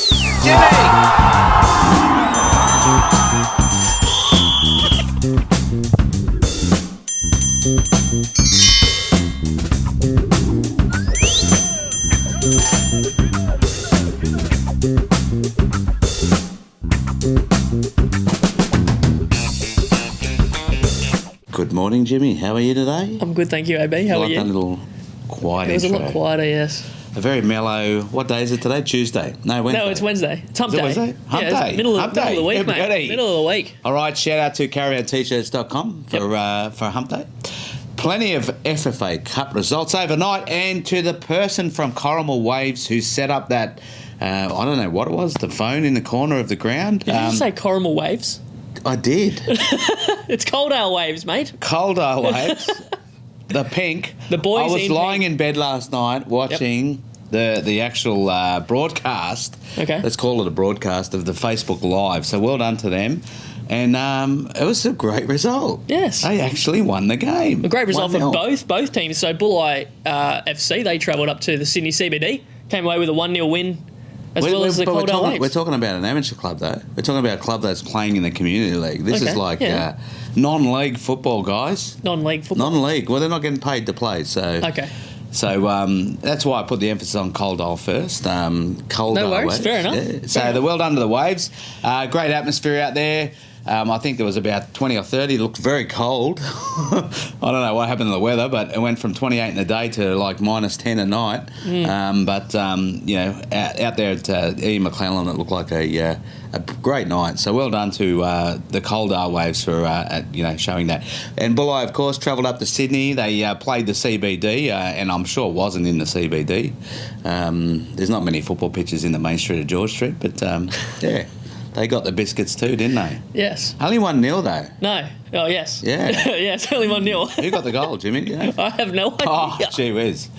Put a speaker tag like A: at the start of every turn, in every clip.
A: Good morning, Jimmy. How are you today?
B: I'm good, thank you, AB. How are you?
A: That little quiet
B: It was
A: intro.
B: a lot quieter, yes.
A: A very mellow... What day is it today? Tuesday? No, Wednesday.
B: No, it's Wednesday. It's hump
A: Is it
B: day.
A: Wednesday? Hump
B: yeah,
A: day.
B: It's middle
A: Hump
B: of the
A: day.
B: week,
A: Everybody.
B: mate. Middle of the week.
A: All right, shout out to carryout-t-shirts.com for Hump Day. Plenty of FFA Cup results overnight, and to the person from Corrimal Waves who set up that, I don't know what it was, the phone in the corner of the ground.
B: Did you just say Corrimal Waves?
A: I did.
B: It's Coaldale Waves, mate.
A: Coldale Waves. The pink.
B: The boys
A: I was
B: in
A: lying
B: pink.
A: in bed last night watching the actual broadcast.
B: Okay.
A: Let's call it a broadcast of the Facebook Live. So well done to them. And it was a great result.
B: Yes.
A: They actually won the game.
B: A great result for
A: 1-0.
B: both teams. So Bulli FC, they travelled up to the Sydney CBD, came away with a 1-0 win, as well as the
A: But
B: Coaldale Waves.
A: we're talking about an amateur club, though. We're talking about a club that's playing in the community league. This is
B: Okay,
A: like
B: yeah.
A: non-league football, guys.
B: Non-league football.
A: Non-league. Well, they're not getting paid to play, so...
B: Okay.
A: So that's why I put the emphasis on Coaldale first. Coaldale
B: No worries,
A: Waves.
B: fair enough.
A: Yeah.
B: Fair
A: So
B: enough.
A: the well done to the Waves. Great atmosphere out there. I think there was about 20 or 30. It looked very cold. I don't know what happened to the weather, but it went from 28 in the day to like minus 10 at night. But out there at Ian McClellan, it looked like a great night. So well done to the Coaldale Waves for showing that. And Bulli, of course, travelled up to Sydney. They played the CBD, and I'm sure it wasn't in the CBD. There's not many football pitches in the main street of George Street, but yeah. They got the biscuits too, didn't they?
B: Yes.
A: Only 1-0 though.
B: No. Oh, yes.
A: Yeah.
B: yes, only 1-0.
A: Who got the goal, Jimmy? Do you know?
B: I have no idea.
A: Oh, gee whiz.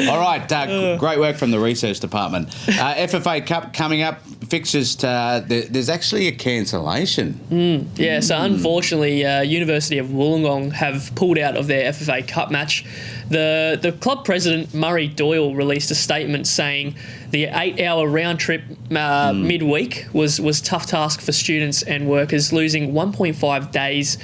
A: All right, great work from the research department. FFA Cup coming up, fixtures, there's actually a cancellation.
B: Yeah, so unfortunately, University of Wollongong have pulled out of their FFA Cup match. The club president, Murray Doyle, released a statement saying the 8-hour round trip midweek was tough task for students and workers, losing 1.5 days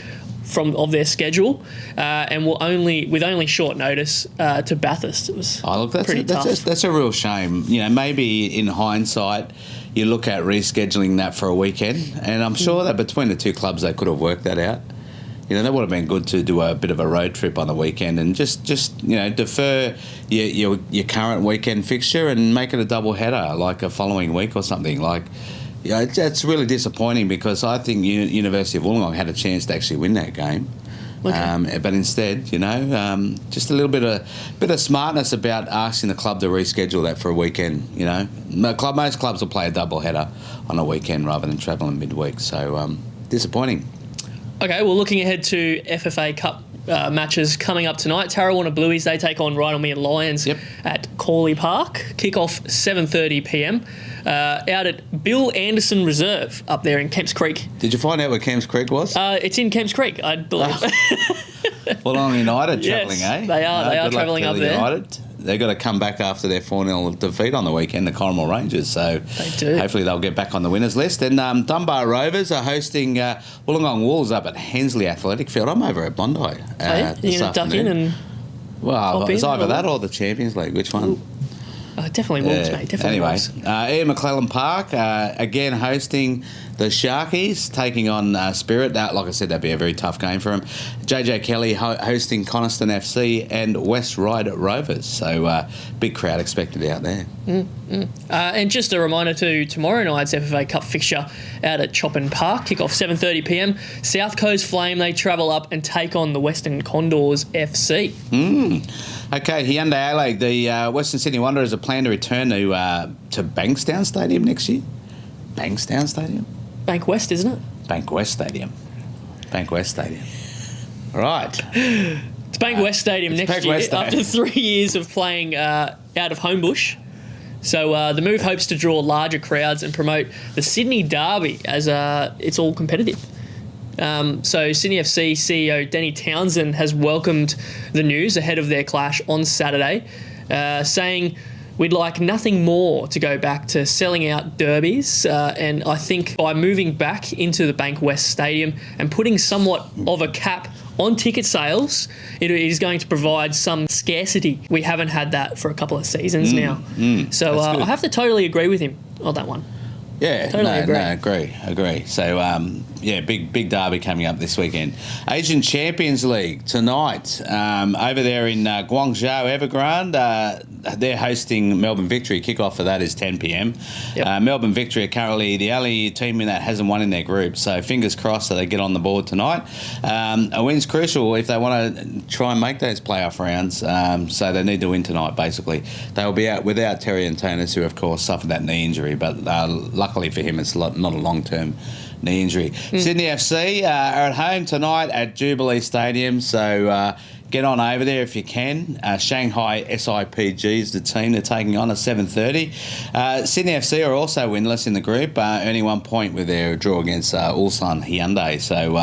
B: of their schedule, and with only short notice to Bathurst. It was pretty tough.
A: That's a real shame. You know, maybe in hindsight, you look at rescheduling that for a weekend, and I'm sure that between the two clubs they could have worked that out. You know, that would have been good to do a bit of a road trip on the weekend and just defer your current weekend fixture and make it a double header, like a following week or something. Like, it's really disappointing because I think University of Wollongong had a chance to actually win that game. Okay. But instead, just a little bit of smartness about asking the club to reschedule that for a weekend. You know, most clubs will play a double header on a weekend rather than travelling midweek. So disappointing.
B: Okay, well, looking ahead to FFA Cup matches coming up tonight, Tarrawanna Blueies, they take on Right On Me and Lions at Corley Park. Kick-off 7:30 p.m. Out at Bill Anderson Reserve up there in Kemps Creek.
A: Did you find out where Kemps Creek was?
B: It's in Kemps Creek, I believe.
A: Wollongong United travelling,
B: yes,
A: eh?
B: They are travelling up there.
A: United. They've got to come back after their 4-0 defeat on the weekend, the Corrimal Rangers. So
B: they do.
A: Hopefully they'll get back on the winners list. And Dunbar Rovers are hosting Wollongong Wolves up at Hensley Athletic Field. I'm over at Bondi.
B: You're going to duck in and...
A: Well, it's either that or the Champions League. Which one?
B: Definitely Wolves, mate. Definitely Wolves.
A: Ian McClellan Park, again hosting the Sharkies, taking on Spirit. Like I said, that'd be a very tough game for them. JJ Kelly hosting Coniston FC and West Ryde Rovers. So big crowd expected out there.
B: And just a reminder to tomorrow night's FFA Cup fixture out at Choppin Park. Kick-off 7:30 p.m. South Coast Flame, they travel up and take on the Western Condors FC.
A: Okay, Hyundai A-League, the Western Sydney Wanderers are planning to return to Bankstown Stadium next year. Bankstown Stadium?
B: Bank West, isn't it?
A: Bank West Stadium. Right.
B: It's Bank West Stadium next year after 3 years of playing out of Homebush. So the move hopes to draw larger crowds and promote the Sydney Derby as it's all competitive. So Sydney FC CEO Danny Townsend has welcomed the news ahead of their clash on Saturday, saying we'd like nothing more to go back to selling out derbies, and I think by moving back into the Bank West Stadium and putting somewhat of a cap on ticket sales, it is going to provide some scarcity. We haven't had that for a couple of seasons now. So I have to totally agree with him on that one.
A: Yeah,
B: Totally
A: agree. So, big derby coming up this weekend. Asian Champions League tonight over there in Guangzhou Evergrande. They're hosting Melbourne Victory. Kickoff for that is 10 p.m.
B: Yep.
A: Melbourne Victory are currently the only team that hasn't won in their group, so fingers crossed that they get on the board tonight. A win's crucial if they want to try and make those playoff rounds, so they need to win tonight, basically. They will be out without Terry Antonis, who, of course, suffered that knee injury, but luckily for him, it's not a long-term knee injury. Sydney FC are at home tonight at Jubilee Stadium, so get on over there if you can. Shanghai SIPG is the team they're taking on at 7:30. Sydney FC are also winless in the group, earning 1 point with their draw against Ulsan Hyundai. So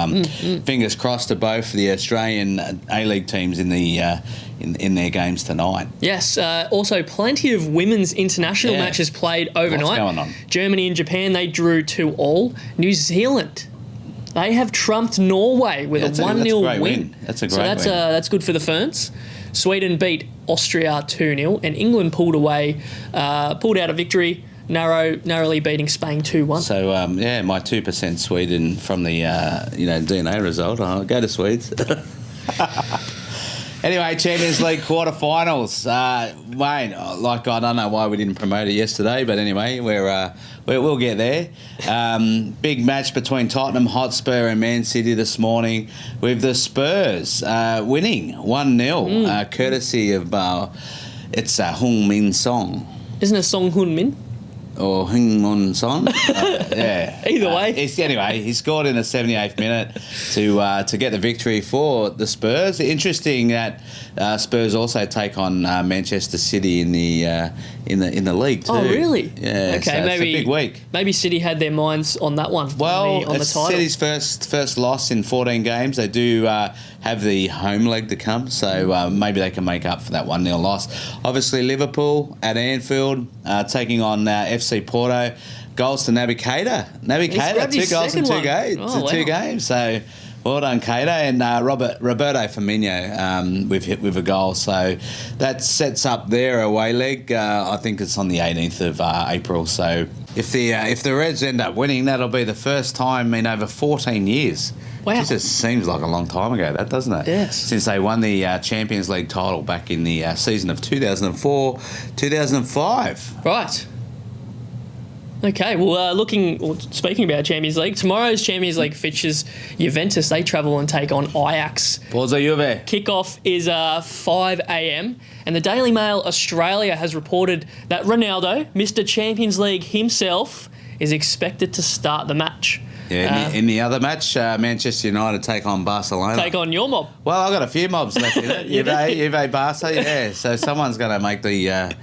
A: fingers crossed to both the Australian A-League teams in the in their games tonight.
B: Yes, also plenty of women's international matches played overnight.
A: What's going on?
B: Germany and Japan, they drew 2-2. New Zealand, they have trumped Norway with a 1-0 win.
A: That's a great win.
B: That's good for the Ferns. Sweden beat Austria 2-0, and England pulled out a victory, narrowly beating Spain 2-1.
A: So, my 2% Sweden from the DNA result. I'll go to Swedes. Anyway, Champions League quarterfinals. Wayne, I don't know why we didn't promote it yesterday, but anyway, we'll get there. Big match between Tottenham Hotspur and Man City this morning, with the Spurs winning 1-0, courtesy of it's Heung Min Song.
B: Isn't it Song Hun Min?
A: Or Heung-Min Son.
B: Either way.
A: He scored in the 78th minute to get the victory for the Spurs. Interesting that Spurs also take on Manchester City in the league too.
B: Oh, really?
A: Yeah.
B: Okay,
A: so
B: maybe
A: it's a big week.
B: Maybe City had their minds on that one.
A: Well,
B: on the
A: it's
B: title.
A: City's first loss in 14 games. They do have the home leg to come, so maybe they can make up for that 1-0 loss. Obviously, Liverpool at Anfield taking on FC Porto. Goals to Naby Keita. 2 goals in 2 games.
B: Oh, wow.
A: 2 games. So well done, Keita, and Roberto Firmino with a goal. So that sets up their away leg. I think it's on the 18th of April. So if the Reds end up winning, that'll be the first time in over 14 years.
B: Wow.
A: It just seems like a long time ago, that, doesn't it?
B: Yes.
A: Since they won the Champions League title back in the season of 2004-2005.
B: Right. Okay, well, speaking about Champions League, tomorrow's Champions League features Juventus. They travel and take on Ajax.
A: Forza Juve.
B: Kickoff is 5 a.m. And the Daily Mail Australia has reported that Ronaldo, Mr. Champions League himself, is expected to start the match.
A: Yeah, in the other match, Manchester United take on Barcelona.
B: Take on your mob.
A: Well, I've got a few mobs left in it. Juve, Barca, yeah. So someone's going to make the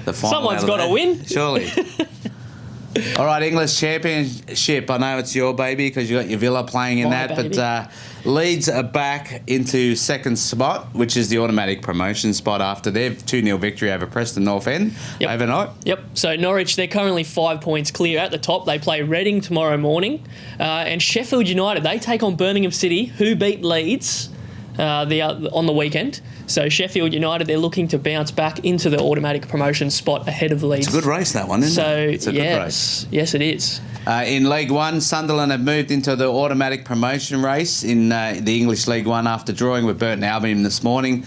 A: final.
B: Someone's got to win.
A: Surely. All right, English Championship. I know it's your baby because you got your Villa playing in that,
B: baby.
A: but Leeds are back into second spot, which is the automatic promotion spot after their 2-0 victory over Preston North End overnight.
B: Yep. So Norwich, they're currently 5 points clear at the top. They play Reading tomorrow morning, and Sheffield United, they take on Birmingham City, who beat Leeds on the weekend. So Sheffield United, they're looking to bounce back into the automatic promotion spot ahead of Leeds.
A: It's a good race, that one, isn't it? It's a good race.
B: Yes, it is.
A: In League One, Sunderland have moved into the automatic promotion race in the English League One after drawing with Burton Albion this morning.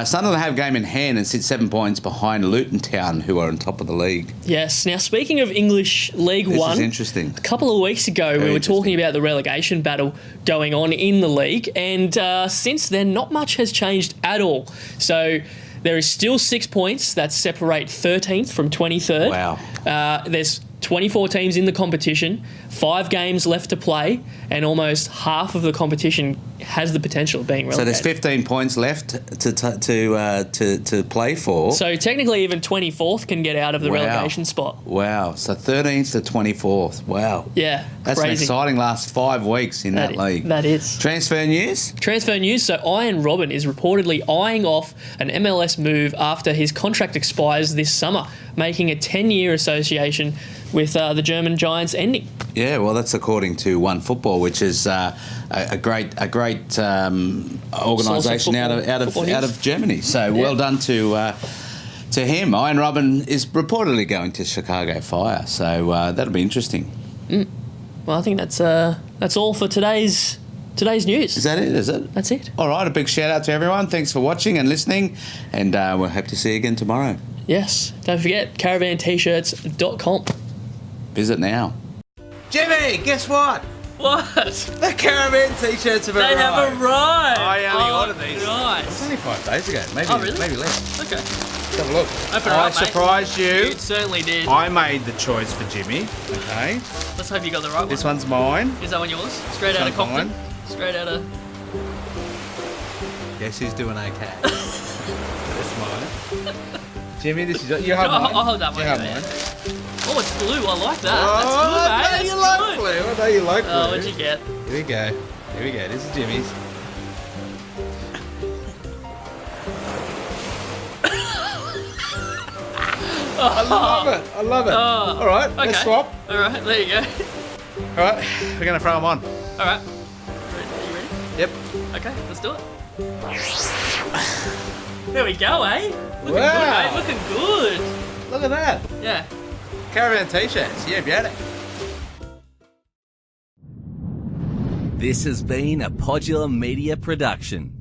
A: Sunderland have game in hand and sit 7 points behind Luton Town, who are on top of the league.
B: Yes. Now, speaking of English League One,
A: this is interesting.
B: A couple of weeks ago, we were talking about the relegation battle going on in the league, and since then, not much has changed at all. So there is still 6 points that separate 13th from 23rd.
A: Wow.
B: There's 24 teams in the competition, 5 games left to play, and almost half of the competition has the potential of being
A: So
B: relegated.
A: there's 15 points left to play for.
B: So technically, even 24th can get out of the relegation spot.
A: Wow. So 13th to 24th. Wow.
B: Yeah,
A: That's an
B: crazy.
A: exciting last 5 weeks in that league.
B: That is.
A: Transfer news?
B: Transfer news. So Ian Robin is reportedly eyeing off an MLS move after his contract expires this summer, making a 10-year association with the German Giants ending.
A: Yeah, well, that's according to One Football, which is a great organisation out of Germany. So well done to him. Ian Robin is reportedly going to Chicago Fire, so that'll be interesting.
B: Well, I think that's all for today's news.
A: Is that it? Is it?
B: That's it.
A: All right, a big shout out to everyone. Thanks for watching and listening, and we'll hope to see you again tomorrow.
B: Yes. Don't forget, caravantshirts.com.
A: Visit now. Jimmy, guess what?
B: What?
A: The Caravan t-shirts have arrived.
B: They have arrived.
A: I only ordered these.
B: Nice.
A: It's only 5 days ago. Maybe,
B: really?
A: maybe less.
B: Okay.
A: Let's have a look.
B: Open it
C: I
B: up, mate.
C: surprised you.
B: You certainly did.
C: I made the choice for Jimmy. Okay.
B: Let's hope you got the right
C: This
B: one.
C: one's mine.
B: Is that one yours? Straight out of
C: This one's
B: Compton?
C: mine.
B: Straight out of...
A: Guess who's doing okay?
C: That's mine. Jimmy, this is you have mine.
B: I'll hold that one.
C: You have
B: yeah.
C: mine.
B: Oh, it's blue. I like that.
C: I
B: That's good, mate.
C: know
B: That's
C: you like
B: good.
C: blue. I know you like blue.
B: Oh, what'd you get?
C: Here we go. Here we go. This is Jimmy's. I love it. I love it. All right,
B: Okay.
C: let's swap.
B: All right, there you go.
C: All right, we're gonna throw them on.
B: All right. Are you ready?
C: Yep.
B: Okay, let's do it. There we go, eh? Looking
C: Wow.
B: good, mate. Looking good.
C: Look at that.
B: Yeah.
C: Caravan t-shirts. Yeah, beauty.
D: This has been a Podular Media production.